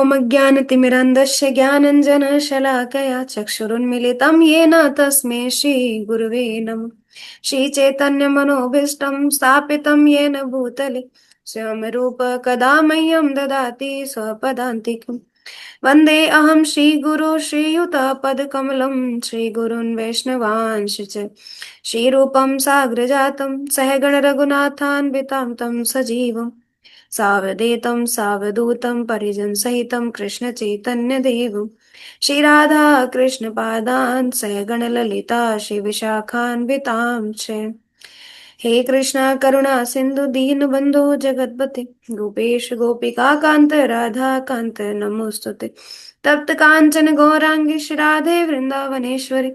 ओम ज्ञानतिमिरन्धस्य ज्ञानञ्जनशलाकया चक्षुरुन्मिलितं येन तस्मै श्रीगुरुवे नमः। श्रीचैतन्यमनोभीष्टं स्थापितं येन भूतले स्वयं रूप कदा मह्यं ददाति स्वपदान्तिकम्। वन्दे अहं श्रीगुरो श्रीयुतपदकमलं श्रीगुरून् वैष्णवांश्च श्रीरूपं साग्रजातं सहगण रघुनाथान्वितां तं सजीवम् सावधेतं सावधूतं परिजनसहितं कृष्णचैतन्यदेवं श्रीराधा कृष्णपादान् सहगण ललिता श्रीविशाखान्वितां च। हे कृष्णा करुणा सिंधु दीनबन्धो जगत्पते गोपेश गोपिका कांत राधा कांत नमोस्तुते। तप्त कांचन गौरांगी श्री राधे वृंदावनेश्वरी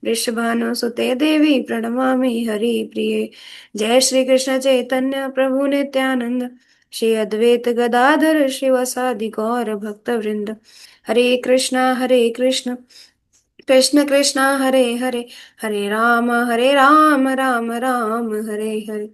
वृषभानुसुते देवी प्रणमामि हरिप्रिये। जय श्री कृष्ण चैतन्य प्रभु नित्यानंद श्री अद्वैत गदाधर शिवसादि गौर भक्त वृंद। हरे कृष्ण कृष्ण कृष्ण हरे हरे हरे राम राम राम हरे हरे।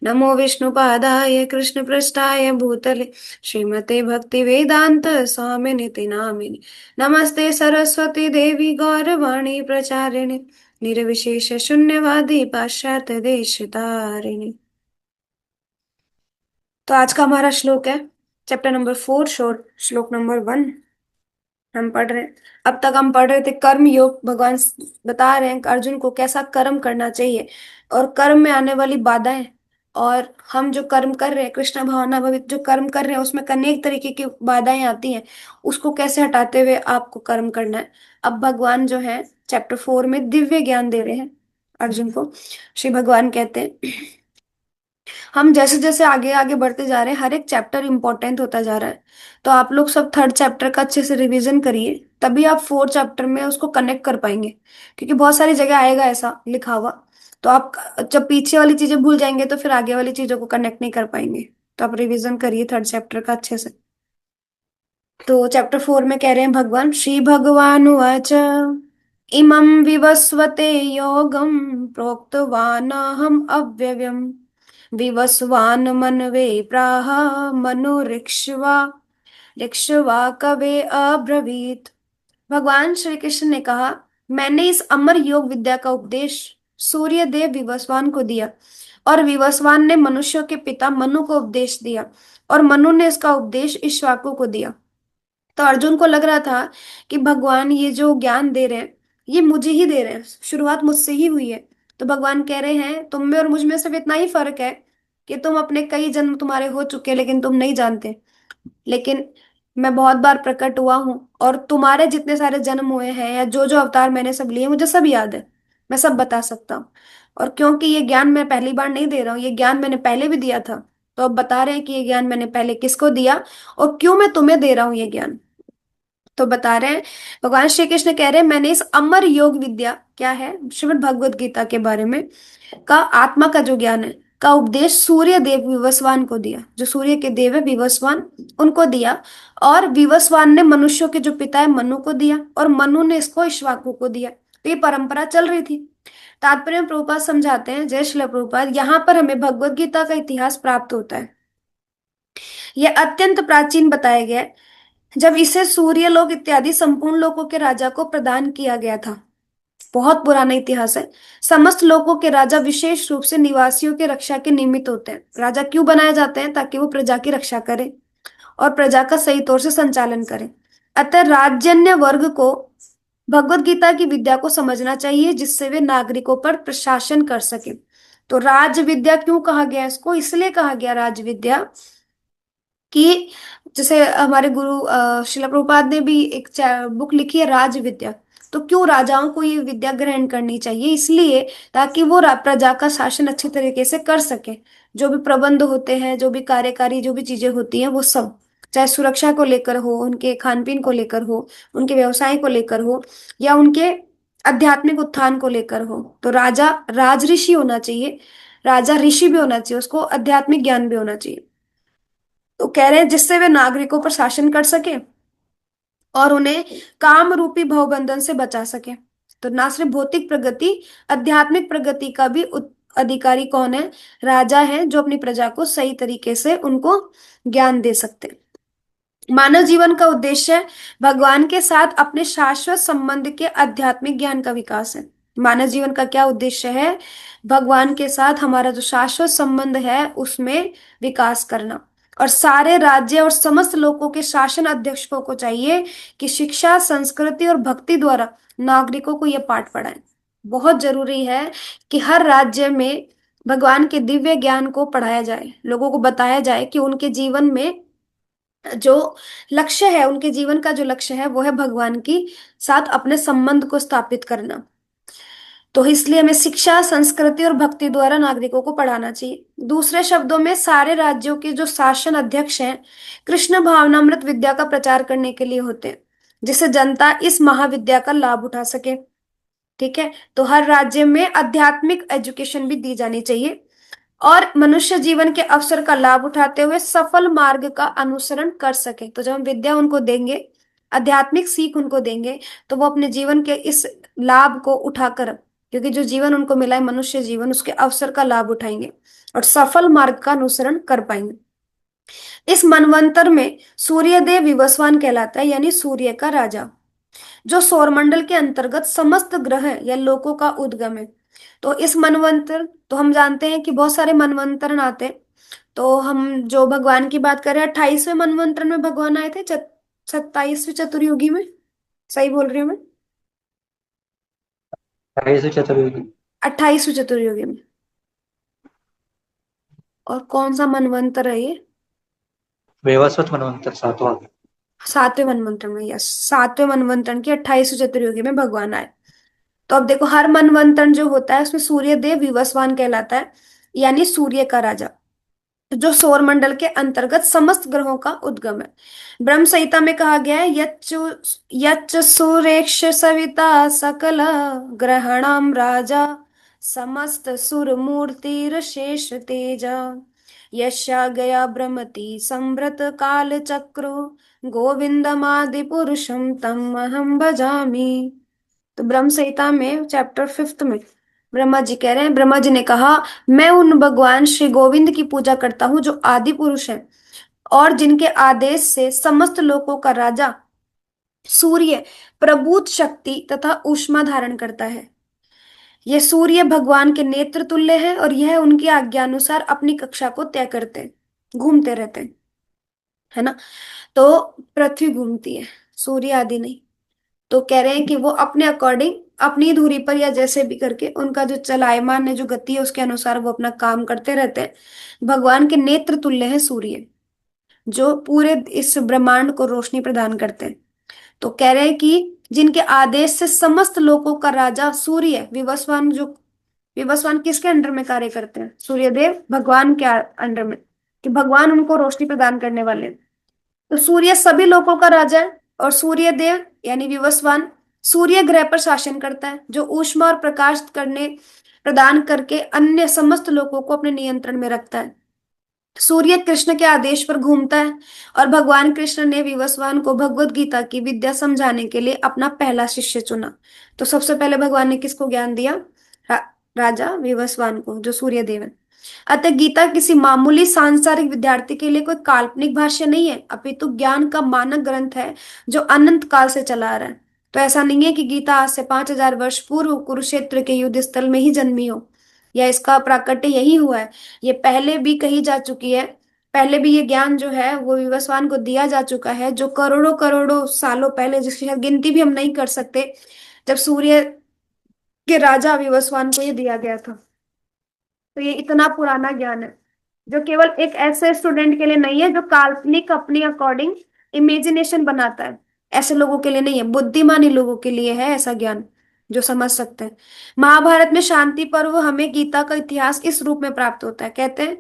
नमो विष्णुपादाय कृष्ण पृष्ठाय भूतले श्रीमते भक्ति वेदांत स्वामिनिति नामिने। नमस्ते सरस्वती देवी गौरवाणी प्रचारिणे निर्विशेष शून्यवादी पाश्चात्य देश तारिणे। तो आज का हमारा श्लोक है चैप्टर नंबर 4 शोर श्लोक नंबर 1 हम पढ़ रहे हैं। अब तक हम पढ़ रहे थे कर्म योग। भगवान बता रहे हैं कि अर्जुन को कैसा कर्म करना चाहिए और कर्म में आने वाली बाधाएं, और हम जो कर्म कर रहे हैं कृष्ण भावना भवित जो कर्म कर रहे हैं उसमें अनेक तरीके की बाधाएं आती हैं, उसको कैसे हटाते हुए आपको कर्म करना है। अब भगवान जो है चैप्टर 4 में दिव्य ज्ञान दे रहे हैं अर्जुन को। श्री भगवान कहते हैं हम जैसे जैसे आगे आगे बढ़ते जा रहे हैं हर एक चैप्टर इंपॉर्टेंट होता जा रहा है। तो आप लोग सब थर्ड चैप्टर का अच्छे से रिवीजन करिए, तभी आप फोर्थ चैप्टर में उसको कनेक्ट कर पाएंगे, क्योंकि बहुत सारी जगह आएगा ऐसा लिखा हुआ। तो आप जब पीछे वाली चीजें भूल जाएंगे तो फिर आगे वाली चीजों को कनेक्ट नहीं कर पाएंगे। तो आप रिवीजन करिए थर्ड चैप्टर का अच्छे से। तो चैप्टर 4 में कह रहे हैं भगवान श्री भगवान उवाच इमं विवस्वते योगं प्रोक्तवानहम् अव्ययम् विवस्वान् मनवे प्राह मनोरिक्ष्वा ऋक्ष्वा कवे अब्रवीत। भगवान श्री कृष्ण ने कहा मैंने इस अमर योग विद्या का उपदेश सूर्य देव विवस्वान को दिया, और विवस्वान ने मनुष्यों के पिता मनु को उपदेश दिया, और मनु ने इसका उपदेश इक्ष्वाकु को दिया। तो अर्जुन को लग रहा था कि भगवान ये जो ज्ञान दे रहे हैं ये मुझे ही दे रहे हैं, शुरुआत मुझसे ही हुई है। तो भगवान कह रहे हैं तुम में और मुझ में सिर्फ इतना ही फर्क है कि तुम अपने कई जन्म तुम्हारे हो चुके हैं लेकिन तुम नहीं जानते। लेकिन मैं बहुत बार प्रकट हुआ हूँ और तुम्हारे जितने सारे जन्म हुए हैं या जो जो अवतार मैंने सब लिए मुझे सब याद है, मैं सब बता सकता हूँ। और क्योंकि ये ज्ञान मैं पहली बार नहीं दे रहा हूँ, ये ज्ञान मैंने पहले भी दिया था, तो अब बता रहे हैं कि ये ज्ञान मैंने पहले किसको दिया और क्यों मैं तुम्हें दे रहा हूँ ये ज्ञान। तो बता रहे हैं भगवान श्री कृष्ण कह रहे हैं मैंने इस अमर योग विद्या क्या है श्रीमद् भगवत गीता के बारे में का आत्मा का जो ज्ञान है का उपदेश सूर्य देव विवस्वान को दिया, जो सूर्य के देव है विवस्वान उनको दिया। और विवस्वान ने मनुष्यों के जो पिता है मनु को दिया, और मनु ने इसको इक्ष्वाकु को दिया। तो ये परंपरा चल रही थी। तात्पर्य में प्रभुपाद समझाते हैं जय श्रील प्रभुपाद, यहाँ पर हमें भगवत गीता का इतिहास प्राप्त होता है। यह अत्यंत प्राचीन बताया गया है, जब इसे सूर्य लोक इत्यादि संपूर्ण लोकों के राजा को प्रदान किया गया था। बहुत पुराना इतिहास है। समस्त लोकों के राजा विशेष रूप से निवासियों की रक्षा के निमित्त होते हैं। राजा क्यों बनाए जाते हैं? ताकि वो प्रजा की रक्षा करें और प्रजा का सही तौर से संचालन करें। अतः राजन्य वर्ग को भगवत गीता की विद्या को समझना चाहिए, जिससे वे नागरिकों पर प्रशासन कर सके। तो राज विद्या क्यों कहा गया इसको? इसलिए कहा गया राज विद्या कि जैसे हमारे गुरु शिला प्रभुपाद ने भी एक बुक लिखी है राज विद्या। तो क्यों राजाओं को ये विद्या ग्रहण करनी चाहिए? इसलिए ताकि वो प्रजा का शासन अच्छे तरीके से कर सके। जो भी प्रबंध होते हैं, जो भी कार्यकारी जो भी चीजें होती हैं, वो सब चाहे सुरक्षा को लेकर हो, उनके खान पीन को लेकर हो, उनके व्यवसाय को लेकर हो, या उनके आध्यात्मिक उत्थान को लेकर हो, तो राजा राज ऋषि होना चाहिए। राजा ऋषि भी होना चाहिए, उसको आध्यात्मिक ज्ञान भी होना चाहिए। तो कह रहे हैं जिससे वे नागरिकों पर शासन कर सके और उन्हें काम रूपी भवबंधन से बचा सके। तो ना सिर्फ भौतिक प्रगति, आध्यात्मिक प्रगति का भी अधिकारी कौन है? राजा है, जो अपनी प्रजा को सही तरीके से उनको ज्ञान दे सकते हैं। मानव जीवन का उद्देश्य भगवान के साथ अपने शाश्वत संबंध के आध्यात्मिक ज्ञान का विकास है। मानव जीवन का क्या उद्देश्य है? भगवान के साथ हमारा जो शाश्वत संबंध है उसमें विकास करना। और सारे राज्य और समस्त लोगों के शासन अध्यक्षों को चाहिए कि शिक्षा, संस्कृति और भक्ति द्वारा नागरिकों को यह पाठ पढ़ाएं। बहुत जरूरी है कि हर राज्य में भगवान के दिव्य ज्ञान को पढ़ाया जाए, लोगों को बताया जाए कि उनके जीवन में जो लक्ष्य है, उनके जीवन का जो लक्ष्य है वो है भगवान की साथ अपने संबंध को स्थापित करना। तो इसलिए हमें शिक्षा, संस्कृति और भक्ति द्वारा नागरिकों को पढ़ाना चाहिए। दूसरे शब्दों में सारे राज्यों के जो शासन अध्यक्ष हैं कृष्ण भावनामृत विद्या का प्रचार करने के लिए होते हैं, जिससे जनता इस महाविद्या का लाभ उठा सके। ठीक है, तो हर राज्य में आध्यात्मिक एजुकेशन भी दी जानी चाहिए और मनुष्य जीवन के अवसर का लाभ उठाते हुए सफल मार्ग का अनुसरण कर सके। तो जब हम विद्या उनको देंगे, आध्यात्मिक सीख उनको देंगे, तो वो अपने जीवन के इस लाभ को उठाकर, क्योंकि जो जीवन उनको मिला है मनुष्य जीवन, उसके अवसर का लाभ उठाएंगे और सफल मार्ग का अनुसरण कर पाएंगे। इस मनवंतर में सूर्यदेव विवस्वान कहलाता है, यानी सूर्य का राजा, जो सौरमंडल के अंतर्गत समस्त ग्रह या लोकों का उद्गम है। तो इस मनवंतर, तो हम जानते हैं कि बहुत सारे मनवंतर आते हैं। तो हम जो भगवान की बात करें, 28वें मनवंतर में भगवान आए थे, 27वें चतुर्युगी में। सही बोल रही हूँ मैं? 28 चतुर्युगी। 28वें चतुर्युगी में। और कौन सा मनवंतर है ये? वैवस्वत मनवंतर सातवां। 7वें मनवंतर में, यस, 7वें मनवंतर की 28वें चतुर्युगी में भगवान आए। तो अब देखो, हर मनवंतर जो होता है उसमें सूर्य देव विवस्वान कहलाता है, यानी सूर्य का राजा, जो सौर मंडल के अंतर्गत समस्त ग्रहों का उद्गम है। ब्रह्म संहिता में कहा गया है, यच्च सूर्येक्ष सविता सकल ग्रहणाम राजा समस्त सुर मूर्तिर शेष तेजा यशा गया ब्रह्मति संभृत काल चक्रो गोविंदमादि पुरुषम तम अहम भजामि। तो ब्रह्म संहिता में चैप्टर 5 में ब्रह्मा जी कह रहे हैं, ब्रह्मा जी ने कहा, मैं उन भगवान श्री गोविंद की पूजा करता हूँ जो आदि पुरुष है और जिनके आदेश से समस्त लोकों का राजा सूर्य प्रबुद्ध शक्ति तथा ऊष्मा धारण करता है। यह सूर्य भगवान के नेत्र तुल्य है और यह उनकी आज्ञानुसार अपनी कक्षा को तय करते हैं, घूमते रहते हैं, है ना। तो पृथ्वी घूमती है, सूर्य आदि नहीं। तो कह रहे हैं कि वो अपने अकॉर्डिंग, अपनी धुरी पर या जैसे भी करके, उनका जो चलायमान है, जो गति है, उसके अनुसार वो अपना काम करते रहते हैं। भगवान के नेत्र तुल्य है सूर्य, जो पूरे इस ब्रह्मांड को रोशनी प्रदान करते हैं। तो कह रहे हैं कि जिनके आदेश से समस्त लोकों का राजा सूर्य विवस्वान, जो विवस्वान किसके अंडर में कार्य करते हैं? सूर्यदेव भगवान के अंडर में, कि भगवान उनको रोशनी प्रदान करने वाले हैं। तो सूर्य सभी लोकों का राजा है और सूर्य देव यानी विवस्वान सूर्य ग्रह पर शासन करता है, जो ऊष्मा और प्रकाश करने प्रदान करके अन्य समस्त लोगों को अपने नियंत्रण में रखता है। सूर्य कृष्ण के आदेश पर घूमता है और भगवान कृष्ण ने विवस्वान को भगवत गीता की विद्या समझाने के लिए अपना पहला शिष्य चुना। तो सबसे पहले भगवान ने किसको ज्ञान दिया? रा, राजा विवस्वान को, जो सूर्य देव है। अतः गीता किसी मामूली सांसारिक विद्यार्थी के लिए कोई काल्पनिक भाष्य नहीं है, अपितु ज्ञान का मानक ग्रंथ है जो अनंत काल से चला आ रहा है। तो ऐसा नहीं है कि गीता आज से 5000 वर्ष पूर्व कुरुक्षेत्र के युद्ध स्थल में ही जन्मी हो, या इसका प्राकट्य यही हुआ है। ये पहले भी कही जा चुकी है, पहले भी ये ज्ञान जो है वो विवस्वान को दिया जा चुका है, जो करोड़ों करोड़ों सालों पहले, जिसकी शायद गिनती भी हम नहीं कर सकते, जब सूर्य के राजा विवस्वान को ये दिया गया था। तो ये इतना पुराना ज्ञान है, जो केवल एक ऐसे स्टूडेंट के लिए नहीं है जो काल्पनिक अपनी अकॉर्डिंग इमेजिनेशन बनाता है। ऐसे लोगों के लिए नहीं है, बुद्धिमानी लोगों के लिए है ऐसा ज्ञान, जो समझ सकते हैं। महाभारत में शांति पर्व हमें गीता का इतिहास इस रूप में प्राप्त होता है। कहते हैं,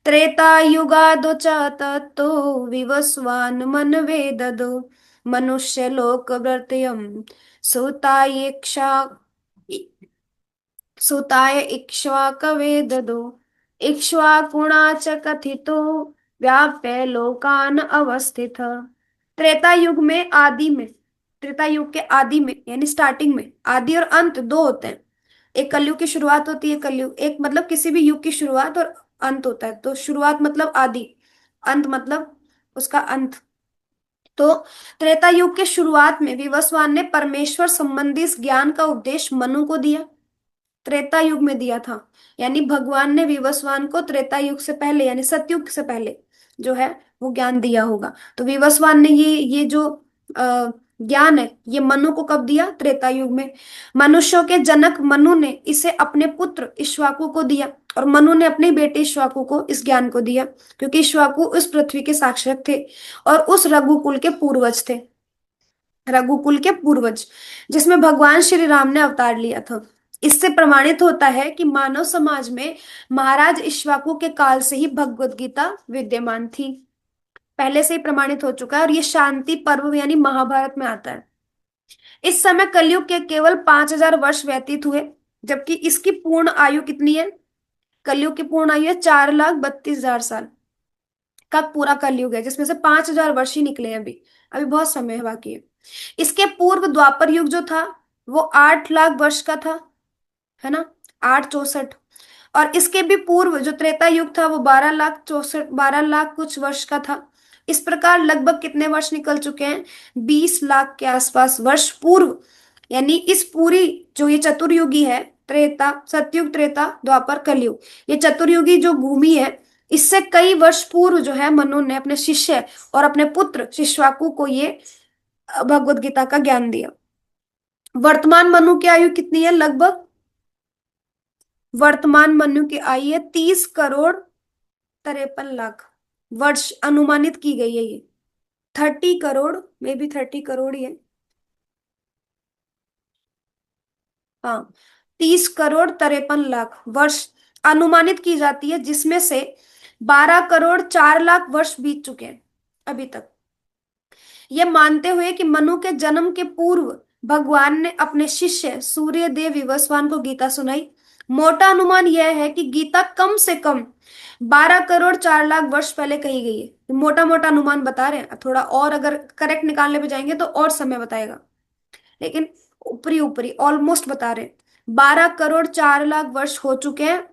त्रेता युगादो च ततो विवस्वान मन वेददो मनुष्य लोक व्रतयम सुतायेक्षा सुताय इक्ष्वाकवे ददो इक्ष्वाकुणा च कथितो व्याप्य लोकान अवस्थित। त्रेता युग में, आदि में, त्रेता युग के आदि में यानी स्टार्टिंग में, आदि और अंत दो होते हैं। एक कलयुग की शुरुआत होती है, कलयुग एक मतलब किसी भी युग की शुरुआत, और अंत होता है। तो शुरुआत मतलब आदि, अंत मतलब उसका अंत। तो त्रेता युग के शुरुआत में विवस्वान ने परमेश्वर संबंधी इस ज्ञान का उपदेश मनु को दिया। त्रेता युग में दिया था, यानी भगवान ने विवस्वान को त्रेता युग से पहले यानी सतयुग से पहले जो है वो ज्ञान दिया होगा। तो विवस्वान ने ये जो अ, ज्ञान है ये मनु को कब दिया? त्रेता युग में। मनुष्यों के जनक मनु ने इसे अपने पुत्र इक्ष्वाकु को दिया, और मनु ने अपने बेटे इक्ष्वाकु को इस ज्ञान को दिया, क्योंकि इक्ष्वाकु उस पृथ्वी के शासक थे और उस रघुकुल के पूर्वज थे। रघुकुल के पूर्वज जिसमें भगवान श्री राम ने अवतार लिया था। इससे प्रमाणित होता है कि मानव समाज में महाराज इक्ष्वाकु के काल से ही भगवत गीता विद्यमान थी। पहले से ही प्रमाणित हो चुका है, और ये शांति पर्व यानी महाभारत में आता है। इस समय कलयुग के केवल 5,000 वर्ष व्यतीत हुए, जबकि इसकी पूर्ण आयु कितनी है? कलयुग की पूर्ण आयु है 4,32,000 साल का पूरा कलयुग है, जिसमें से 5,000 वर्ष ही निकले हैं अभी। अभी बहुत समय है बाकी है। इसके पूर्व द्वापर युग जो था वो 8 लाख वर्ष का था, है ना, 864। और इसके भी पूर्व जो त्रेता युग था वो 12 लाख 64, 12 लाख कुछ वर्ष का था। इस प्रकार लगभग कितने वर्ष निकल चुके हैं? 20 लाख के आसपास वर्ष पूर्व, यानी इस पूरी जो ये चतुर्युगी है, त्रेता सतयुग त्रेता द्वापर कलयुग, ये चतुर्युगी जो भूमि है, इससे कई वर्ष पूर्व जो है मनु ने अपने शिष्य और अपने पुत्र शिश्वाकु को ये भगवत गीता का ज्ञान दिया। वर्तमान मनु की आयु कितनी है? लगभग वर्तमान मनु की आयु है 30,53,53,00,000 वर्ष अनुमानित की गई है ये। 30 करोड़, मे बी 30 करोड़ ही है। हाँ, 30,53,53,00,000 वर्ष अनुमानित की जाती है, जिसमें से 12,04,00,000 वर्ष बीत चुके हैं अभी तक। ये मानते हुए कि मनु के जन्म के पूर्व भगवान ने अपने शिष्य सूर्य देव विवस्वान को गीता सुनाई। मोटा अनुमान यह है कि गीता कम से कम 12,04,00,000 वर्ष पहले कही गई है। मोटा मोटा अनुमान बता रहे हैं, थोड़ा और अगर करेक्ट निकालने पे जाएंगे तो और समय बताएगा, लेकिन ऊपरी ऊपरी ऑलमोस्ट बता रहे हैं। 12,04,00,000 वर्ष हो चुके हैं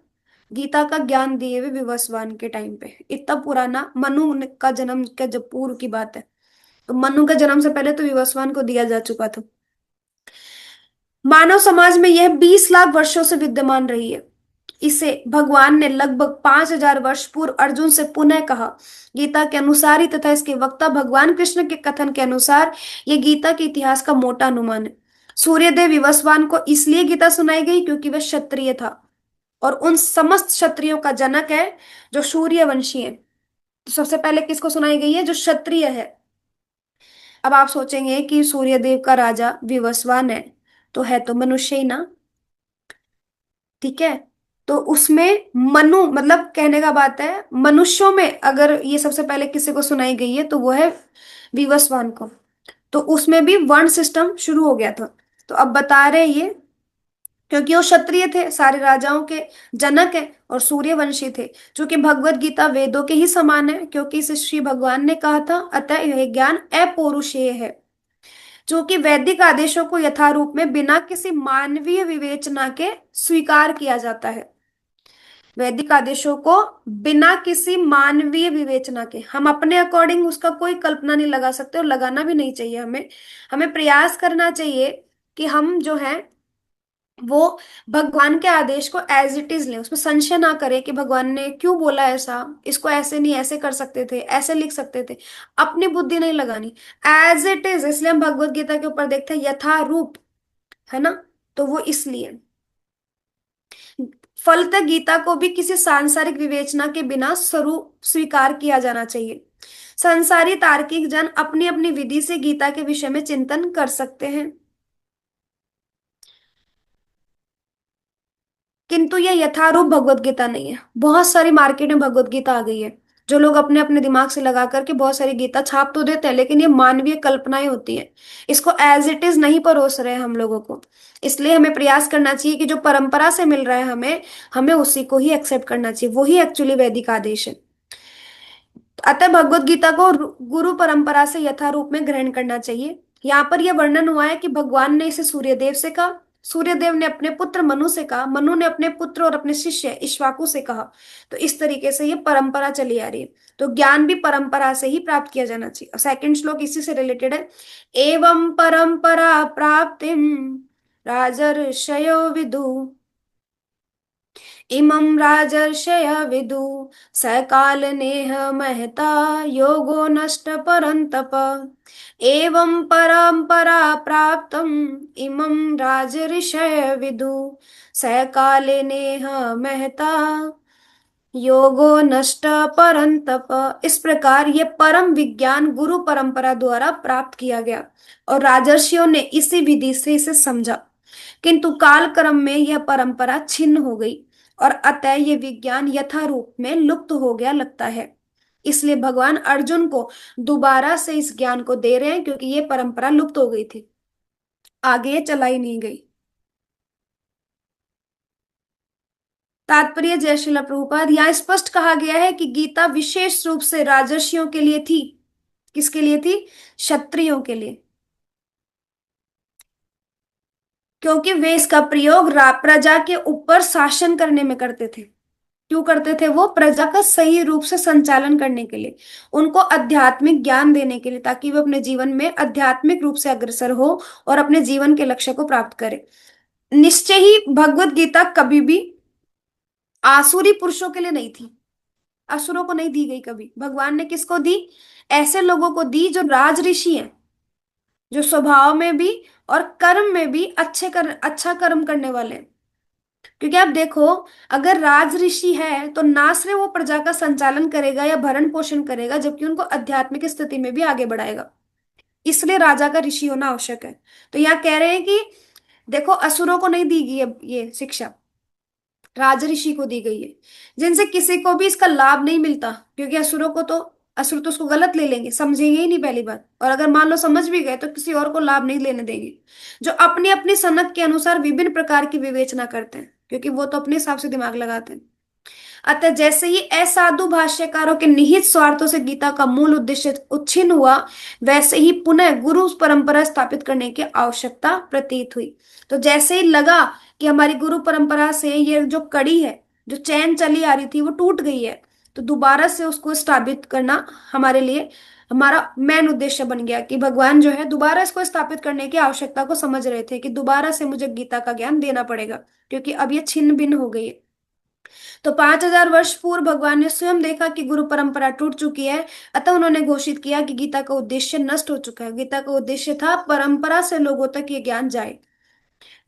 गीता का ज्ञान दिए हुए विवस्वान के टाइम पे। इतना पुराना मनु का जन्म का जब पूर्व की बात है, तो मनु के जन्म से पहले तो विवस्वान को दिया जा चुका था। मानव समाज में यह 20 लाख वर्षों से विद्यमान रही है। इसे भगवान ने लगभग 5,000 वर्ष पूर्व अर्जुन से पुनः कहा। गीता के अनुसार ही तथा इसके वक्ता भगवान कृष्ण के कथन के अनुसार यह गीता के इतिहास का मोटा अनुमान है। सूर्यदेव विवस्वान को इसलिए गीता सुनाई गई क्योंकि वह क्षत्रिय था, और उन समस्त क्षत्रियों का जनक है जो सूर्यवंशी है। तो सबसे पहले किसको सुनाई गई है? जो क्षत्रिय है। अब आप सोचेंगे कि सूर्यदेव का राजा विवस्वान है तो मनुष्य ही ना, ठीक है। तो उसमें मनु मतलब कहने का बात है, मनुष्यों में अगर ये सबसे पहले किसी को सुनाई गई है तो वो है विवस्वान को। तो उसमें भी वर्ण सिस्टम शुरू हो गया था। तो अब बता रहे ये, क्योंकि वो क्षत्रिय थे, सारे राजाओं के जनक है और सूर्यवंशी थे, जो कि भगवत गीता वेदों के ही समान है, क्योंकि इसे श्री भगवान ने कहा था, अतः यह ज्ञान अपौरुषेय है, जो कि वैदिक आदेशों को यथारूप में बिना किसी मानवीय विवेचना के स्वीकार किया जाता है। वैदिक आदेशों को बिना किसी मानवीय विवेचना के हम अपने अकॉर्डिंग उसका कोई कल्पना नहीं लगा सकते, और लगाना भी नहीं चाहिए हमें। हमें प्रयास करना चाहिए कि हम जो है वो भगवान के आदेश को एज इट इज लें, उसमें संशय ना करें कि भगवान ने क्यों बोला ऐसा, इसको ऐसे नहीं ऐसे कर सकते थे, ऐसे लिख सकते थे। अपनी बुद्धि नहीं लगानी, एज इट इज। इसलिए हम भगवत गीता के ऊपर देखते हैं यथारूप, है ना। तो वो इसलिए फलतः गीता को भी किसी सांसारिक विवेचना के बिना स्वरूप स्वीकार किया जाना चाहिए। संसारी तार्किक जन अपनी अपनी विधि से गीता के विषय में चिंतन कर सकते हैं, किंतु यह यथारूप भगवत गीता नहीं है। बहुत सारी मार्केट में भगवत गीता आ गई है, जो लोग अपने अपने दिमाग से लगा करके बहुत सारी गीता छाप तो देते हैं, लेकिन ये मानवीय कल्पनाएं होती है। इसको एज इट इज नहीं परोस रहे हैं हम लोगों को। इसलिए हमें प्रयास करना चाहिए कि जो परंपरा से मिल रहा है हमें हमें उसी को ही एक्सेप्ट करना चाहिए, वही एक्चुअली वैदिक आदेश है। अतः भगवत गीता को गुरु परंपरा से यथारूप में ग्रहण करना चाहिए। यहाँ पर यह वर्णन हुआ है कि भगवान ने इसे सूर्यदेव से कहा, सूर्यदेव ने अपने पुत्र मनु से कहा, मनु ने अपने पुत्र और अपने शिष्य इक्ष्वाकु से कहा। तो इस तरीके से ये परंपरा चली आ रही है। तो ज्ञान भी परंपरा से ही प्राप्त किया जाना चाहिए। और सेकंड श्लोक इसी से रिलेटेड है। एवं परंपरा प्राप्तिम राजर्षयो विदु, इमं राजर्षय विदु, सकाल नेह महता योगो नष्ट परंतप। एवं परंपरा प्राप्तम इमं राजर्षय विदु, सकाले नेह महता योगो नष्ट परंतप। इस प्रकार ये परम विज्ञान गुरु परंपरा द्वारा प्राप्त किया गया और राजर्षियों ने इसी विधि से इसे समझा। किंतु काल क्रम में यह परंपरा छिन्न हो गई और अतः ये विज्ञान यथा रूप में लुप्त हो गया लगता है। इसलिए भगवान अर्जुन को दोबारा से इस ज्ञान को दे रहे हैं, क्योंकि ये परंपरा लुप्त हो गई थी, आगे ये चलाई नहीं गई। तात्पर्य जय श्रील प्रभुपाद। यहाँ स्पष्ट कहा गया है कि गीता विशेष रूप से राजर्षियों के लिए थी। किसके लिए थी? क्षत्रियों के लिए। क्योंकि वे इसका प्रयोग प्रजा के ऊपर शासन करने में करते थे। क्यों करते थे? वो प्रजा का सही रूप से संचालन करने के लिए, उनको आध्यात्मिक ज्ञान देने के लिए, ताकि वे अपने जीवन में आध्यात्मिक रूप से अग्रसर हो और अपने जीवन के लक्ष्य को प्राप्त करे। निश्चय ही भगवत गीता कभी भी आसुरी पुरुषों के लिए नहीं थी, असुरों को नहीं दी गई कभी। भगवान ने किसको दी? ऐसे लोगों को दी जो राज ऋषि हैं, जो स्वभाव में भी और कर्म में भी अच्छा कर्म करने वाले हैं। क्योंकि आप देखो, अगर राज ऋषि है तो ना सिर्फ वो प्रजा का संचालन करेगा या भरण पोषण करेगा, जबकि उनको आध्यात्मिक स्थिति में भी आगे बढ़ाएगा। इसलिए राजा का ऋषि होना आवश्यक है। तो यहाँ कह रहे हैं कि देखो, असुरों को नहीं दी गई ये शिक्षा, राज ऋषि को दी गई है, जिनसे किसी को भी इसका लाभ नहीं मिलता। क्योंकि असुर तो उसको गलत ले लेंगे, समझेंगे ही नहीं पहली बात, और अगर मान लो समझ भी गए तो किसी और को लाभ नहीं लेने देंगे। जो अपनी अपनी सनक के अनुसार विभिन्न प्रकार की विवेचना करते हैं, क्योंकि वो तो अपने हिसाब से दिमाग लगाते हैं। अतः जैसे ही असाधु भाष्यकारों के निहित स्वार्थों से गीता का मूल उद्देश्य उच्छिन्न हुआ, वैसे ही पुनः गुरु परंपरा स्थापित करने की आवश्यकता प्रतीत हुई। तो जैसे ही लगा कि हमारी गुरु परंपरा से ये जो कड़ी है, जो चैन चली आ रही थी, वो टूट गई है, तो दोबारा से उसको स्थापित करना हमारे लिए हमारा मेन उद्देश्य बन गया। कि भगवान जो है दोबारा इसको स्थापित करने की आवश्यकता को समझ रहे थे कि दोबारा से मुझे गीता का ज्ञान देना पड़ेगा, क्योंकि अब ये छिन्न भिन्न हो गई है। तो 5,000 वर्ष पूर्व भगवान ने स्वयं देखा कि गुरु परंपरा टूट चुकी है। अतः उन्होंने घोषित किया कि गीता का उद्देश्य नष्ट हो चुका है। गीता का उद्देश्य था परंपरा से लोगों तक ये ज्ञान जाए,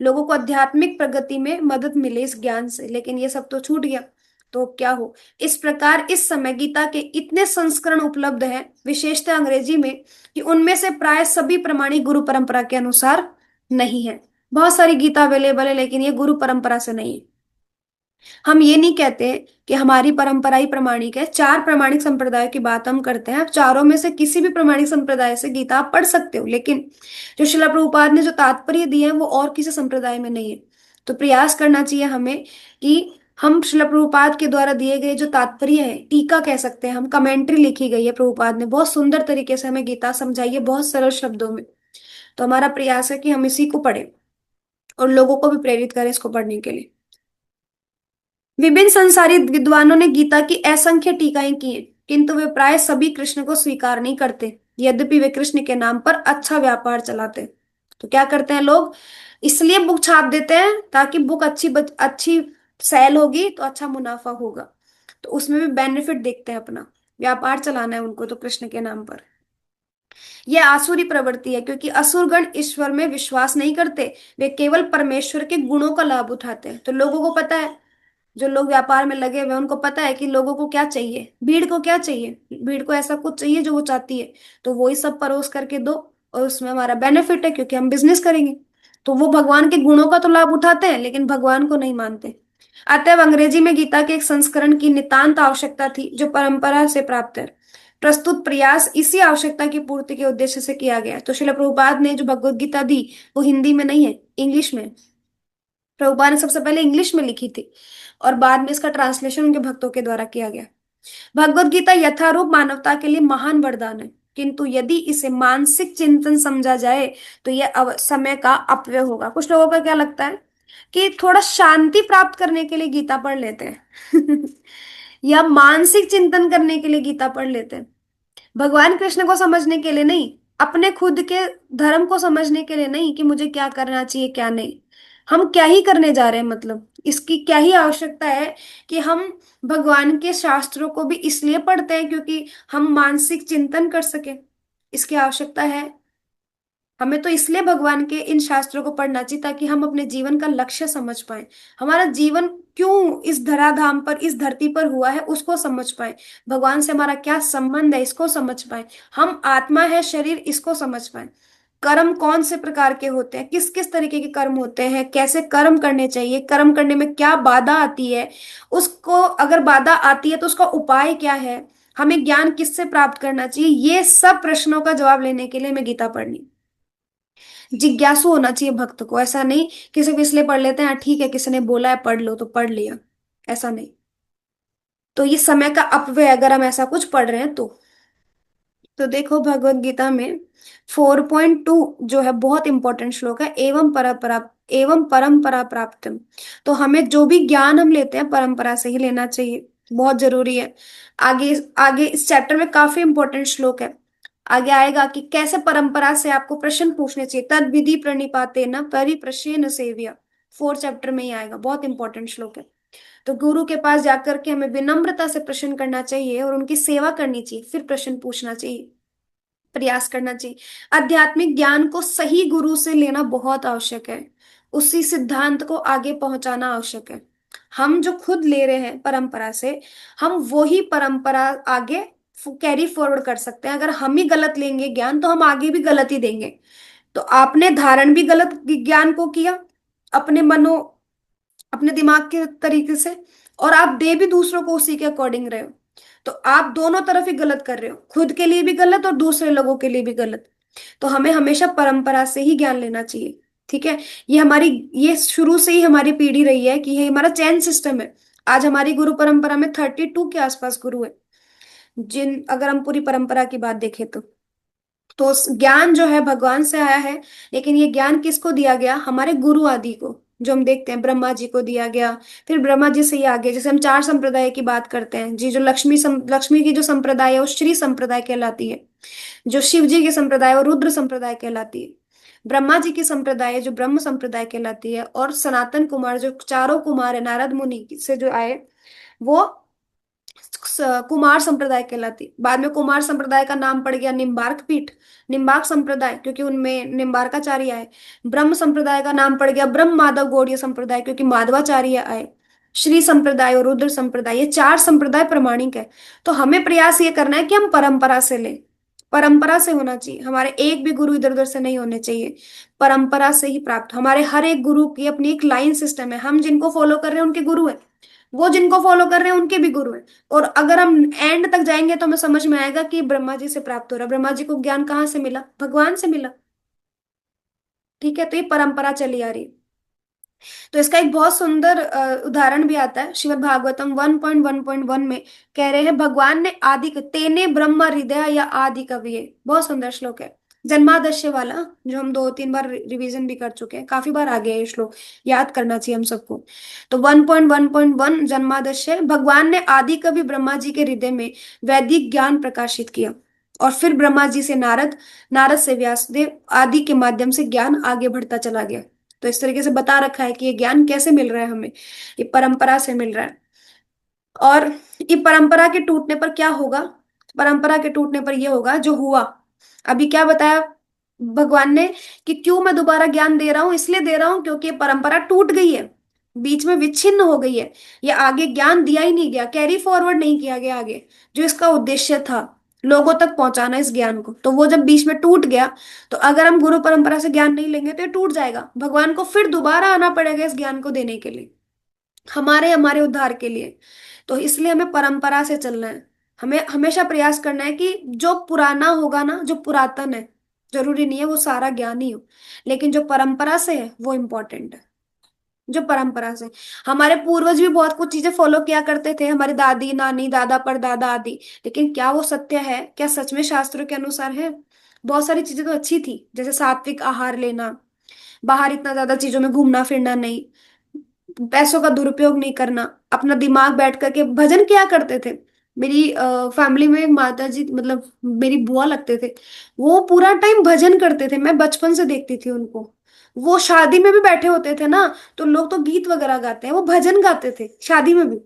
लोगों को आध्यात्मिक प्रगति में मदद मिले इस ज्ञान से, लेकिन ये सब तो छूट गया। तो क्या हो? इस प्रकार इस समय गीता के इतने संस्करण उपलब्ध हैं, विशेषतः अंग्रेजी में, कि उनमें से प्राय सभी प्रमाणिक गुरु परंपरा के अनुसार नहीं है। बहुत सारी गीता अवेलेबल है, लेकिन ये गुरु परंपरा से नहीं है। हम ये नहीं कहते कि हमारी परंपरा ही प्रमाणिक है। 4 प्रमाणिक संप्रदायों की बात हम करते हैं। आप चारों में से किसी भी प्रमाणिक संप्रदाय से गीता आप पढ़ सकते हो, लेकिन जो शिला प्रभुपाद ने जो तात्पर्य दिए हैं वो और किसी संप्रदाय में नहीं है। तो प्रयास करना चाहिए हमें कि हम शिला प्रभुपाद के द्वारा दिए गए जो तात्पर्य है, टीका कह सकते हैं हम, कमेंट्री लिखी गई है, प्रभुपाद ने बहुत सुंदर तरीके से हमें गीता समझाई है, बहुत सरल शब्दों में। तो हमारा प्रयास है कि हम इसी को पढ़ें और लोगों को भी प्रेरित करें इसको पढ़ने के लिए। विभिन्न संसारी विद्वानों ने गीता की असंख्य टीकाएं की हैं, किंतु वे प्राय सभी कृष्ण को स्वीकार नहीं करते, यद्यपि वे कृष्ण के नाम पर अच्छा व्यापार चलाते हैं। तो क्या करते हैं लोग? इसलिए बुक छाप देते हैं ताकि बुक अच्छी सेल होगी तो अच्छा मुनाफा होगा। तो उसमें भी बेनिफिट देखते हैं, अपना व्यापार चलाना है उनको तो कृष्ण के नाम पर। यह आसुरी प्रवृत्ति है, क्योंकि असुरगण ईश्वर में विश्वास नहीं करते, वे केवल परमेश्वर के गुणों का लाभ उठाते हैं। तो लोगों को पता है, जो लोग व्यापार में लगे हुए हैं उनको पता है कि लोगों को क्या चाहिए, भीड़ को क्या चाहिए, भीड़ को ऐसा कुछ चाहिए जो वो चाहती है, तो वही सब परोस करके दो और उसमें हमारा बेनिफिट है, क्योंकि हम बिजनेस करेंगे। तो वो भगवान के गुणों का तो लाभ उठाते हैं, लेकिन भगवान को नहीं मानते। अतएव अंग्रेजी में गीता के एक संस्करण की नितांत आवश्यकता थी, जो परंपरा से प्राप्त है। प्रस्तुत प्रयास इसी आवश्यकता की पूर्ति के उद्देश्य से किया गया है। तो श्रील प्रभुपाद ने जो भगवत गीता दी वो हिंदी में नहीं है, इंग्लिश में है। प्रभुपाद ने सबसे पहले इंग्लिश में लिखी थी और बाद में इसका ट्रांसलेशन उनके भक्तों के द्वारा किया गया। भगवत गीता यथारूप मानवता के लिए महान वरदान है। किंतु यदि इसे मानसिक चिंतन समझा जाए तो यह समय का अपव्यय होगा। कुछ लोगों का क्या लगता है कि थोड़ा शांति प्राप्त करने के लिए गीता पढ़ लेते हैं या मानसिक चिंतन करने के लिए गीता पढ़ लेते हैं, भगवान कृष्ण को समझने के लिए नहीं, अपने खुद के धर्म को समझने के लिए नहीं कि मुझे क्या करना चाहिए क्या नहीं। हम क्या ही करने जा रहे हैं, मतलब इसकी क्या ही आवश्यकता है कि हम भगवान के शास्त्रों को भी इसलिए पढ़ते हैं क्योंकि हम मानसिक चिंतन कर सके, इसकी आवश्यकता है। हमें तो इसलिए भगवान के इन शास्त्रों को पढ़ना चाहिए ताकि हम अपने जीवन का लक्ष्य समझ पाए, हमारा जीवन क्यों इस धराधाम पर इस धरती पर हुआ है उसको समझ पाए, भगवान से हमारा क्या संबंध है इसको समझ पाए, हम आत्मा है शरीर इसको समझ पाए, कर्म कौन से प्रकार के होते हैं, किस किस तरीके के कर्म होते हैं, कैसे कर्म करने चाहिए, कर्म करने में क्या बाधा आती है, उसको अगर बाधा आती है तो उसका उपाय क्या है, हमें ज्ञान किससे प्राप्त करना चाहिए, ये सब प्रश्नों का जवाब लेने के लिए हमें गीता पढ़नी। जिज्ञासु होना चाहिए भक्त को, ऐसा नहीं कि सिर्फ इसलिए पढ़ लेते हैं "हाँ, ठीक है किसी ने बोला है पढ़ लो तो पढ़ लिया", ऐसा नहीं। तो ये समय का अपव्यय अगर हम ऐसा कुछ पढ़ रहे हैं तो देखो भगवत गीता में 4.2 जो है बहुत इंपॉर्टेंट श्लोक है, एवं परंपरा प्राप्तम। तो हमें जो भी ज्ञान हम लेते हैं परंपरा से ही लेना चाहिए, बहुत जरूरी है। आगे आगे इस चैप्टर में काफी इंपॉर्टेंट श्लोक है, आगे आएगा कि कैसे परंपरा से आपको प्रश्न पूछने चाहिए, तद विधि प्रणिपाते न परिप्रश्न सेव्य, 4 चैप्टर में ही आएगा, बहुत इंपॉर्टेंट श्लोक है। तो गुरु के पास जाकर के हमें विनम्रता से प्रश्न करना चाहिए और उनकी सेवा करनी चाहिए, फिर प्रश्न पूछना चाहिए, प्रयास करना चाहिए। आध्यात्मिक ज्ञान को सही गुरु से लेना बहुत आवश्यक है, उसी सिद्धांत को आगे पहुंचाना आवश्यक है। हम जो खुद ले रहे हैं परंपरा से, हम वो ही परंपरा आगे कैरी फॉरवर्ड कर सकते हैं। अगर हम ही गलत लेंगे ज्ञान तो हम आगे भी गलत ही देंगे। तो आपने धारण भी गलत ज्ञान को किया, अपने मनो अपने दिमाग के तरीके से, और आप दे भी दूसरों को उसी के अकॉर्डिंग रहे हो। तो आप दोनों तरफ ही गलत कर रहे हो, खुद के लिए भी गलत और दूसरे लोगों के लिए भी गलत। तो हमें हमेशा परंपरा से ही ज्ञान लेना चाहिए, ठीक है। ये हमारी, ये शुरू से ही हमारी पीढ़ी रही है कि ये हमारा चैन सिस्टम है। आज हमारी गुरु परंपरा में 32 के आसपास गुरु है, जिन अगर हम पूरी परंपरा की बात देखें तो ज्ञान जो है भगवान से आया है। लेकिन ये ज्ञान किसको दिया गया, हमारे गुरु आदि को, जो हम देखते हैं ब्रह्मा जी को दिया गया। फिर ब्रह्मा जी से ही आगे जैसे हम 4 संप्रदाय की बात करते हैं जी, जो लक्ष्मी की जो संप्रदाय है वो श्री संप्रदाय कहलाती है, जो शिव जी की संप्रदाय है वो रुद्र संप्रदाय कहलाती है, ब्रह्मा जी की संप्रदाय है जो ब्रह्म संप्रदाय कहलाती है, और सनातन कुमार जो चारों कुमार है नारद मुनि से जो आए वो कुमार संप्रदाय कहलाती। बाद में कुमार संप्रदाय का नाम पड़ गया निम्बार्क पीठ, निम्बार्क संप्रदाय, क्योंकि उनमें निम्बार्काचार्य आए। ब्रह्म संप्रदाय का नाम पड़ गया ब्रह्म माधव गौड़ीय संप्रदाय, क्योंकि माधवाचार्य आए। श्री संप्रदाय और रुद्र संप्रदाय, ये 4 संप्रदाय प्रमाणिक है। तो हमें प्रयास ये करना है कि हम परंपरा से लें, परंपरा से होना चाहिए, हमारे एक भी गुरु इधर उधर से नहीं होने चाहिए, परंपरा से ही प्राप्त। हमारे हर एक गुरु की अपनी एक लाइन सिस्टम है, हम जिनको फॉलो कर रहे हैं उनके गुरु है, वो जिनको फॉलो कर रहे हैं उनके भी गुरु हैं। और अगर हम एंड तक जाएंगे तो हमें समझ में आएगा कि ब्रह्मा जी से प्राप्त हो रहा है। ब्रह्मा जी को ज्ञान कहाँ से मिला, भगवान से मिला, ठीक है। तो ये परंपरा चली आ रही है। तो इसका एक बहुत सुंदर उदाहरण भी आता है श्रीमद् भागवतम 1.1.1 में, कह रहे हैं भगवान ने आदि तेने ब्रह्म हृदय या आदि कवि, बहुत सुंदर श्लोक है, जन्मादश्य वाला, जो हम 2-3 बार रिवीजन भी कर चुके हैं, काफी बार आ गया ये श्लोक, याद करना चाहिए हम सबको। तो 1.1.1 जन्मादश्य, भगवान ने आदि कवि ब्रह्मा जी के हृदय में वैदिक ज्ञान प्रकाशित किया, और फिर ब्रह्मा जी से नारद, नारद से व्यासदेव आदि के माध्यम से ज्ञान आगे बढ़ता चला गया। तो इस तरीके से बता रखा है कि ये ज्ञान कैसे मिल रहा है हमें, ये परंपरा से मिल रहा है। और ये परंपरा के टूटने पर क्या होगा, परंपरा के टूटने पर ये होगा जो हुआ, अभी क्या बताया भगवान ने कि क्यों मैं दोबारा ज्ञान दे रहा हूं, इसलिए दे रहा हूं क्योंकि ये परंपरा टूट गई है, बीच में विच्छिन्न हो गई है, ये आगे ज्ञान दिया ही नहीं गया, कैरी फॉरवर्ड नहीं किया गया आगे, जो इसका उद्देश्य था लोगों तक पहुंचाना इस ज्ञान को। तो वो जब बीच में टूट गया, तो अगर हम गुरु परंपरा से ज्ञान नहीं लेंगे तो ये टूट जाएगा, भगवान को फिर दोबारा आना पड़ेगा इस ज्ञान को देने के लिए, हमारे हमारे उद्धार के लिए। तो इसलिए हमें परंपरा से चलना है, हमें हमेशा प्रयास करना है कि जो पुराना होगा ना, जो पुरातन है, जरूरी नहीं है वो सारा ज्ञान ही हो, लेकिन जो परंपरा से है वो इम्पोर्टेंट है। जो परंपरा से, हमारे पूर्वज भी बहुत कुछ चीजें फॉलो किया करते थे, हमारी दादी नानी दादा परदादा आदि। लेकिन क्या वो सत्य है? क्या सच में शास्त्रों के अनुसार है? बहुत सारी चीजें तो अच्छी थी, जैसे सात्विक आहार लेना, बाहर इतना ज्यादा चीजों में घूमना फिरना नहीं, पैसों का दुरुपयोग नहीं करना, अपना दिमाग बैठ करके भजन किया करते थे। मेरी फैमिली में एक माता जी, मतलब मेरी बुआ लगते थे, वो पूरा टाइम भजन करते थे, मैं बचपन से देखती थी उनको। वो शादी में भी बैठे होते थे ना, तो लोग तो गीत वगैरह गाते हैं, वो भजन गाते थे शादी में भी।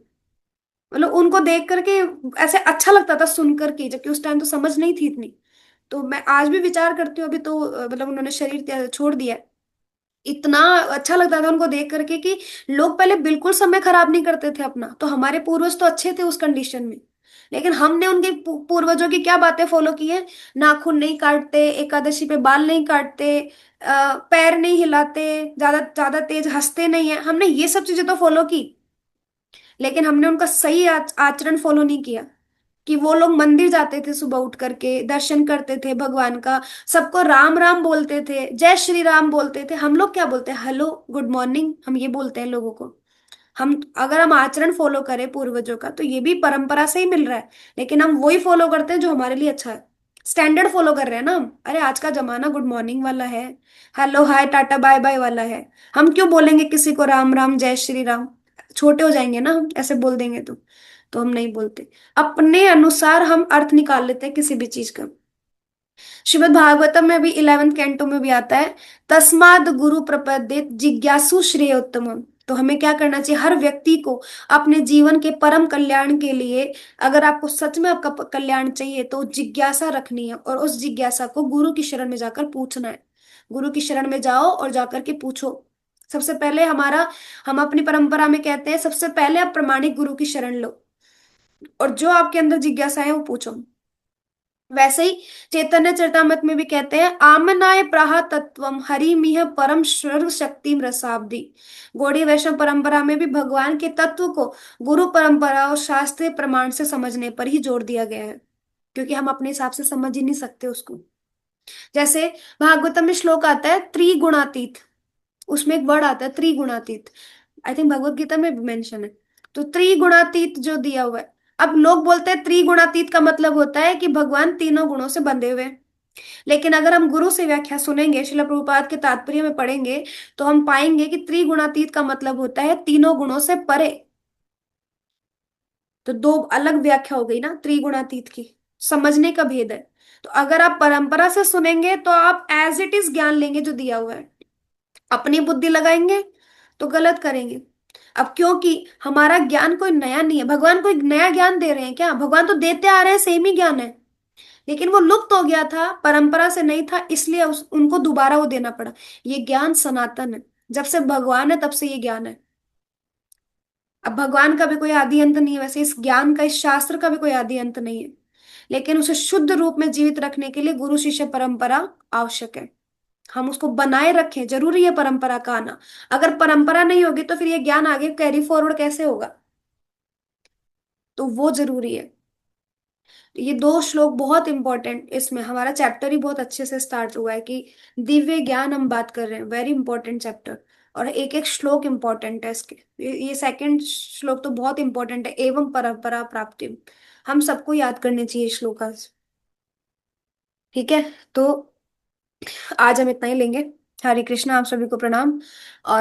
मतलब उनको देख करके ऐसे अच्छा लगता था सुन करके, जबकि उस टाइम तो समझ नहीं थी इतनी। तो मैं आज भी विचार करती हूँ, अभी तो मतलब उन्होंने शरीर छोड़ दिया है। इतना अच्छा लगता था उनको देख करके कि लोग पहले बिल्कुल समय खराब नहीं करते थे अपना, तो हमारे पूर्वज तो अच्छे थे उस कंडीशन में। लेकिन हमने उनके पूर्वजों की क्या बातें फॉलो की है? नाखून नहीं काटते, एकादशी पे बाल नहीं काटते, पैर नहीं हिलाते, ज्यादा ज्यादा तेज हंसते नहीं है, हमने ये सब चीजें तो फॉलो की। लेकिन हमने उनका सही आचरण फॉलो नहीं किया। कि वो लोग मंदिर जाते थे, सुबह उठ करके दर्शन करते थे भगवान का, सबको राम राम बोलते थे, जय श्री राम बोलते थे। हम लोग क्या बोलते हैं? हेलो, गुड मॉर्निंग, हम ये बोलते हैं लोगों को। हम अगर हम आचरण फॉलो करें पूर्वजों का, तो ये भी परंपरा से ही मिल रहा है। लेकिन हम वही फॉलो करते हैं जो हमारे लिए अच्छा है, स्टैंडर्ड फॉलो कर रहे हैं ना हम। अरे आज का जमाना गुड मॉर्निंग वाला है, hello hi tata bye bye वाला है। हम क्यों बोलेंगे किसी को राम राम जय श्री राम? छोटे हो जाएंगे ना हम ऐसे बोल देंगे तो हम नहीं बोलते। अपने अनुसार हम अर्थ निकाल लेते हैं किसी भी चीज का। श्रीमद् भागवतम में भी 11th कैंटो में भी आता है, तस्माद गुरु प्रपद्येत जिज्ञासु श्रेयोत्तमम। तो हमें क्या करना चाहिए? हर व्यक्ति को अपने जीवन के परम कल्याण के लिए, अगर आपको सच में आपका कल्याण चाहिए, तो जिज्ञासा रखनी है, और उस जिज्ञासा को गुरु की शरण में जाकर पूछना है। गुरु की शरण में जाओ और जाकर के पूछो। सबसे पहले हमारा, हम अपनी परंपरा में कहते हैं सबसे पहले आप प्रमाणिक गुरु की शरण लो, और जो आपके अंदर जिज्ञासा है वो पूछो। वैसे ही चैतन्य चरितामृत में भी कहते हैं, आमनाय प्राह तत्वम हरि मिह परम सर्व शक्तिम रसाब्दी। गौड़ीय वैष्णव परंपरा में भी भगवान के तत्व को गुरु परंपरा और शास्त्रीय प्रमाण से समझने पर ही जोर दिया गया है, क्योंकि हम अपने हिसाब से समझ ही नहीं सकते उसको। जैसे भागवतम में श्लोक आता है त्रिगुणातीत, उसमें एक वर्ड आता है त्रिगुणातीत, आई थिंक भगवत गीता में भी मेंशन है। तो त्रिगुणातीत जो दिया हुआ है, अब लोग बोलते हैं त्रिगुणातीत का मतलब होता है कि भगवान तीनों गुणों से बंधे हुए हैं। लेकिन अगर हम गुरु से व्याख्या सुनेंगे, श्रील प्रभुपाद के तात्पर्य में पढ़ेंगे, तो हम पाएंगे कि त्रिगुणातीत का मतलब होता है तीनों गुणों से परे। तो दो अलग व्याख्या हो गई ना त्रिगुणातीत की, समझने का भेद है। तो अगर आप परंपरा से सुनेंगे तो आप एज इट इज ज्ञान लेंगे जो दिया हुआ है, अपनी बुद्धि लगाएंगे तो गलत करेंगे। अब क्योंकि हमारा ज्ञान कोई नया नहीं है, भगवान कोई नया ज्ञान दे रहे हैं क्या? भगवान तो देते आ रहे हैं, सेम ही ज्ञान है। लेकिन वो लुप्त हो गया था, परंपरा से नहीं था, इसलिए उनको दोबारा वो देना पड़ा। ये ज्ञान सनातन है, जब से भगवान है तब से ये ज्ञान है। अब भगवान का भी कोई आदि अंत नहीं है, वैसे इस ज्ञान का, इस शास्त्र का भी कोई आदि अंत नहीं है। लेकिन उसे शुद्ध रूप में जीवित रखने के लिए गुरु शिष्य परंपरा आवश्यक है। हम उसको बनाए रखें, जरूरी है परंपरा का आना। अगर परंपरा नहीं होगी तो फिर ये ज्ञान आगे कैरी फॉरवर्ड कैसे होगा? तो वो जरूरी है। ये दो श्लोक बहुत इंपॉर्टेंट, इसमें हमारा चैप्टर ही बहुत अच्छे से स्टार्ट हुआ है कि दिव्य ज्ञान हम बात कर रहे हैं, वेरी इंपॉर्टेंट चैप्टर। और एक एक श्लोक इंपॉर्टेंट है इसके। ये सेकंड श्लोक तो बहुत इंपॉर्टेंट है, एवं परंपरा प्राप्ति। हम सबको याद करने चाहिए श्लोक। ठीक है, तो आज हम इतना ही लेंगे। हरे कृष्णा, आप सभी को प्रणाम। और